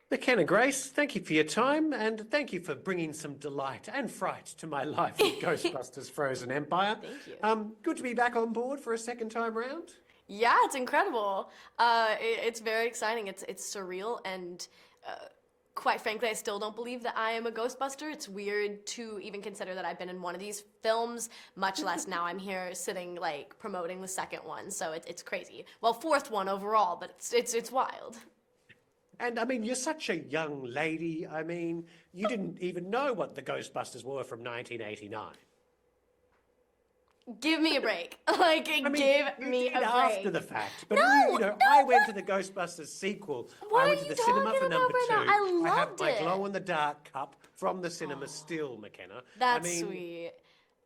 McKenna Grace, thank you for your time and thank you for bringing some delight and fright to my life with Ghostbusters Frozen Empire. Thank you. Good to be back on board for a second time round. Yeah, it's incredible. It's very exciting. It's surreal, and quite frankly, I still don't believe that I am a Ghostbuster. It's weird to even consider that I've been in one of these films, much less now I'm here sitting like promoting the second one. So it's crazy. Well, fourth one overall, but it's wild. And I mean, you're such a young lady. I mean, you didn't even know what the Ghostbusters were from 1989. Give me a break. Like, I mean, give you me did a after break. the fact, but No, I no, went to the Ghostbusters sequel. what I are went to you the cinema talking for about number right now? two. I I have loved my it. glow in the dark cup from the cinema still, McKenna. I That's mean, sweet.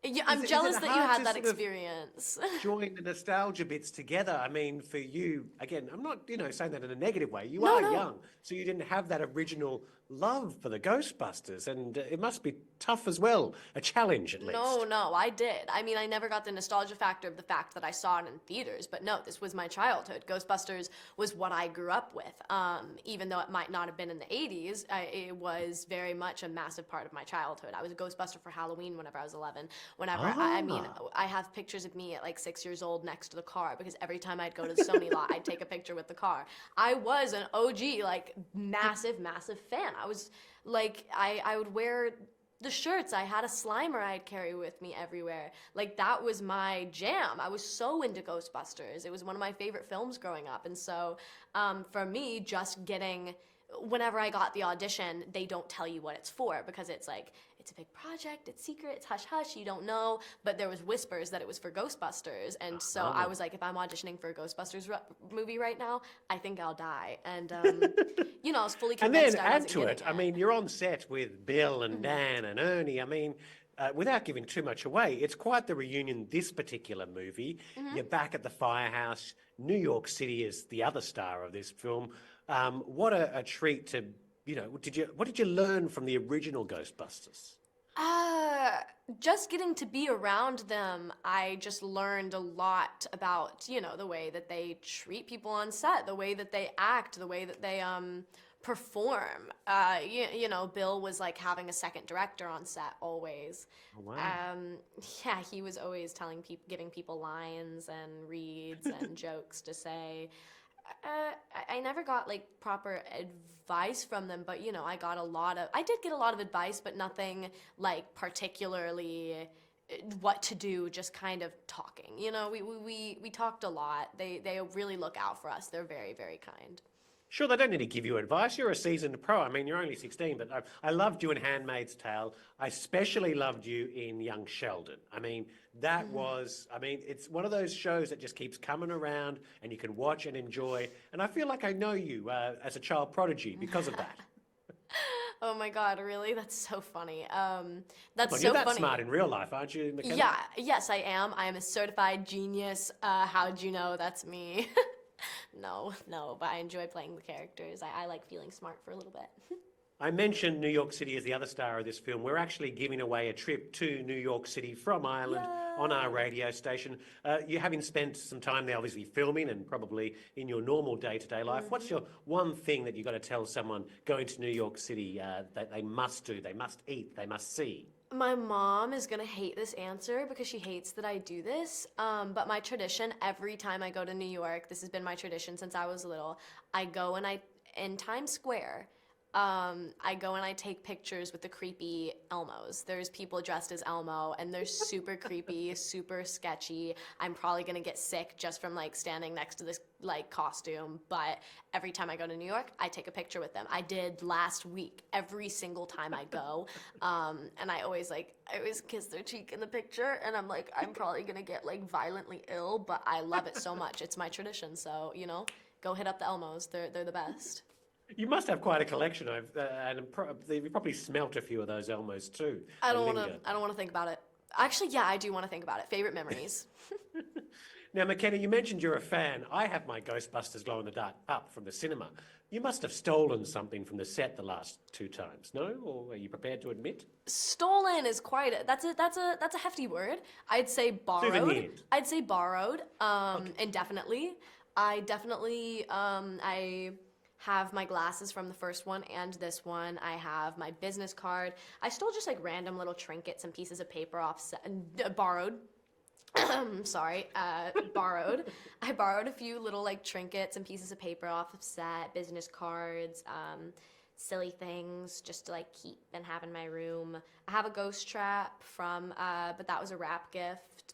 Yeah, is I'm is it jealous that you hard had to that sort of experience. join the nostalgia bits together? I mean, for you, again, I'm not, saying that in a negative way. You No, are no. young, so you didn't have that original love for the Ghostbusters, and it must be tough as well, a challenge at No, least. no, I did. I mean, I never got the nostalgia factor of the fact that I saw it in theaters, but no, this was my childhood. Ghostbusters was what I grew up with. Even though it might not have been in the 80s, it was very much a massive part of my childhood. I was a Ghostbuster for Halloween whenever I was 11. I mean, Ah. I have pictures of me at like 6 years old next to the car because every time I'd go to the Sony lot, I'd take a picture with the car. I was an OG, like massive, massive fan. I was like, I would wear the shirts. I had a Slimer I'd carry with me everywhere. Like that was my jam. I was so into Ghostbusters. It was one of my favorite films growing up. And so for me, just getting whenever I got the audition, they don't tell you what it's for because it's like it's a big project, it's secret, it's hush hush, you don't know. But there was whispers that it was for Ghostbusters, and so I Ah. was like, if I'm auditioning for a Ghostbusters movie right now, I think I'll die. And I was fully And then convinced I add wasn't to getting it, I it. mean, you're on set with Bill and Dan and Ernie. I mean, without giving too much away, it's quite the reunion, this particular movie. You're back at the firehouse. New York City is the other star of this film. What a treat to, what did you learn from the original Ghostbusters? Uh, just getting to be around them, I just learned a lot about, the way that they treat people on set, the way that they act, the way that they perform. Bill was like having a second director on set always. Oh, wow. Um, yeah, he was always telling people, giving people lines and reads and jokes to say. I never got like proper advice from them, but I did get a lot of advice, but nothing like particularly what to do, just kind of talking. We talked a lot. They really look out for us. They're very, very kind. Sure, they don't need to give you advice. You're a seasoned pro. I mean, you're only 16, but I loved you in Handmaid's Tale. I especially loved you in Young Sheldon. I mean, it's one of those shows that just keeps coming around and you can watch and enjoy. And I feel like I know you as a child prodigy because of that. Oh my God, really? That's so funny. Well, That's you're so that funny. smart in real life, aren't you, McKenna? Yeah, yes, I am. I am a certified genius. How'd you know that's me? No, no, but I enjoy playing the characters. I like feeling smart for a little bit. I mentioned New York City as the other star of this film. We're actually giving away a trip to New York City from Ireland on our Yay! radio station. You having spent some time there, obviously filming and probably in your normal day-to-day life, what's your one thing that you've got to tell someone going to New York City that they must do, they must eat, they must see? My mom is gonna hate this answer because she hates that I do this. But my tradition, every time I go to New York, this has been my tradition since I was little. I go and in Times Square. I go and I take pictures with the creepy Elmos. There's people dressed as Elmo, and they're super creepy, super sketchy. I'm probably gonna get sick just from like standing next to this like costume. But every time I go to New York, I take a picture with them. I did last week. Every single time I go, and I always kiss their cheek in the picture, and I'm like, I'm probably gonna get like violently ill, but I love it so much. It's my tradition. So go hit up the Elmos. They're the best. You must have quite a collection. You probably smelt a few of those Elmos too. I They don't want to. linger. I don't want to think about it. Actually, yeah, I do want to think about it. Favorite memories. Now, McKenna, you mentioned you're a fan. I have my Ghostbusters glow in the dark up from the cinema. You must have stolen something from the set the last two times, no? Or are you prepared to admit? Stolen is quite that's a hefty word. I'd say borrowed. Souvenirs. I'd say borrowed. Okay. Indefinitely. I definitely I have my glasses from the first one and this one. I have my business card. I stole just like random little trinkets and pieces of paper off set, borrowed. Sorry, borrowed. I borrowed a few little like trinkets and pieces of paper off of set, business cards, silly things just to like keep and have in my room. I have a ghost trap from, but that was a wrap gift.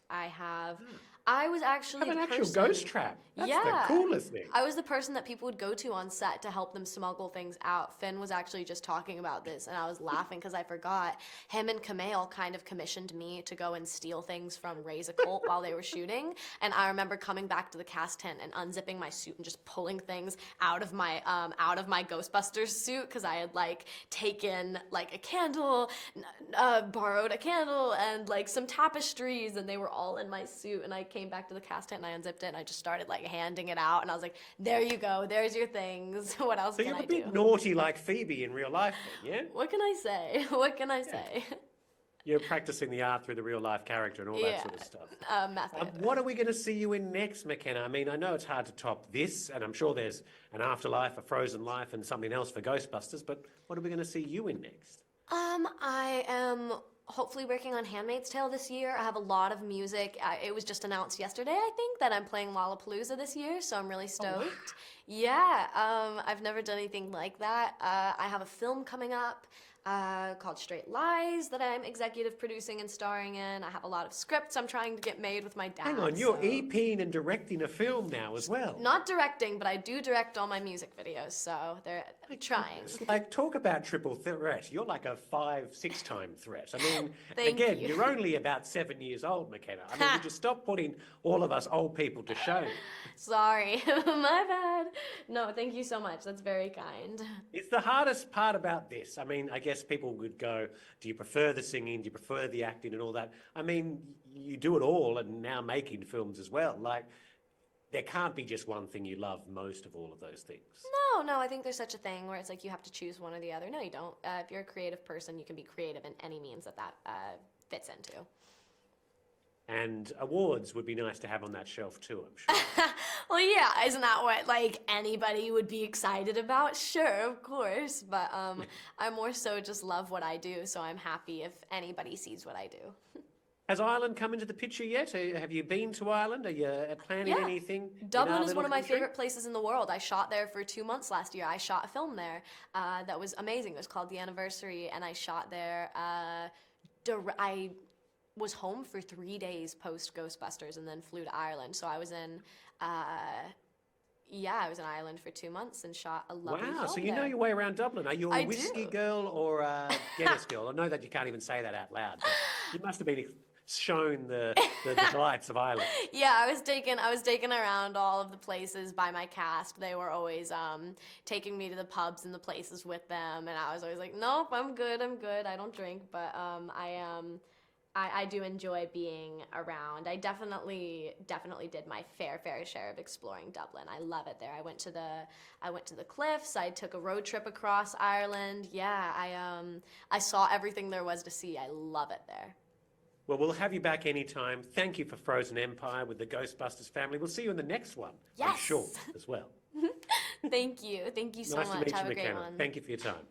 I was actually Have an the actual person, ghost trap. That's the coolest thing. I was the person that people would go to on set to help them smuggle things out. Finn was actually just talking about this, and I was laughing because I forgot. Him and Kumail kind of commissioned me to go and steal things from Ray's Occult while they were shooting. And I remember coming back to the cast tent and unzipping my suit and just pulling things out of my Ghostbusters suit because I had like taken like a candle, borrowed a candle, and like some tapestries, and they were all in my suit. And I came back to the cast tent and I unzipped it and I just started like handing it out, and I was like, there you go, there's your things. What else So can you're I a bit do? naughty like Phoebe in real life then, yeah? What can I say? What can I say? You're practicing the art through the real life character and all that sort of stuff. Method. What are we going to see you in next, McKenna? I mean, I know it's hard to top this, and I'm sure there's an afterlife, a frozen life, and something else for Ghostbusters, but what are we going to see you in next? I am hopefully working on Handmaid's Tale this year. I have a lot of music. It was just announced yesterday, I think, that I'm playing Lollapalooza this year, so I'm really stoked. Oh, wow. Yeah, I've never done anything like that. I have a film coming up called Straight Lies that I'm executive producing and starring in. I have a lot of scripts I'm trying to get made with my dad. Hang on, you're so- EPing and directing a film now as well. Not directing, but I do direct all my music videos, so they're trying. It's like, talk about triple threat. You're like a 5-6 time threat. I mean, Thank again, you. you're only about 7 years old, McKenna. I mean, would you stop putting all of us old people to shame? Sorry, my bad. No, thank you so much. That's very kind. It's the hardest part about this. I mean, I guess people would go, do you prefer the singing? Do you prefer the acting and all that? I mean, you do it all and now making films as well. Like, there can't be just one thing you love most of all of those things. No, I think there's such a thing where it's like you have to choose one or the other. No, you don't. If you're a creative person, you can be creative in any means that fits into. And awards would be nice to have on that shelf too, I'm sure. Well, yeah, isn't that what like anybody would be excited about? Sure, of course, but I more so just love what I do, so I'm happy if anybody sees what I do. Has Ireland come into the picture yet? Have you been to Ireland? Are you planning Yeah. anything? in Dublin our is little one of my country? favorite places in the world. I shot there for 2 months last year. I shot a film there that was amazing. It was called The Anniversary, and I shot there. I was home for 3 days post Ghostbusters, and then flew to Ireland. So I was in. I was in Ireland for 2 months and shot a lovely film Wow, so you there. know your way around Dublin. Are you a I whiskey do. girl or a Guinness girl? I know that you can't even say that out loud, but you must have been shown the delights of Ireland. Yeah, I was taken around all of the places by my cast. They were always taking me to the pubs and the places with them, and I was always like, nope, I'm good, I don't drink, but I do enjoy being around. I definitely did my fair share of exploring Dublin. I love it there. I went to the cliffs. I took a road trip across Ireland. Yeah, I saw everything there was to see. I love it there. Well, we'll have you back anytime. Thank you for Frozen Empire with the Ghostbusters family. We'll see you in the next one, I'm Yes. sure, as well. Thank you so Nice to much. meet you, Have a great McKenna. one. Thank you for your time.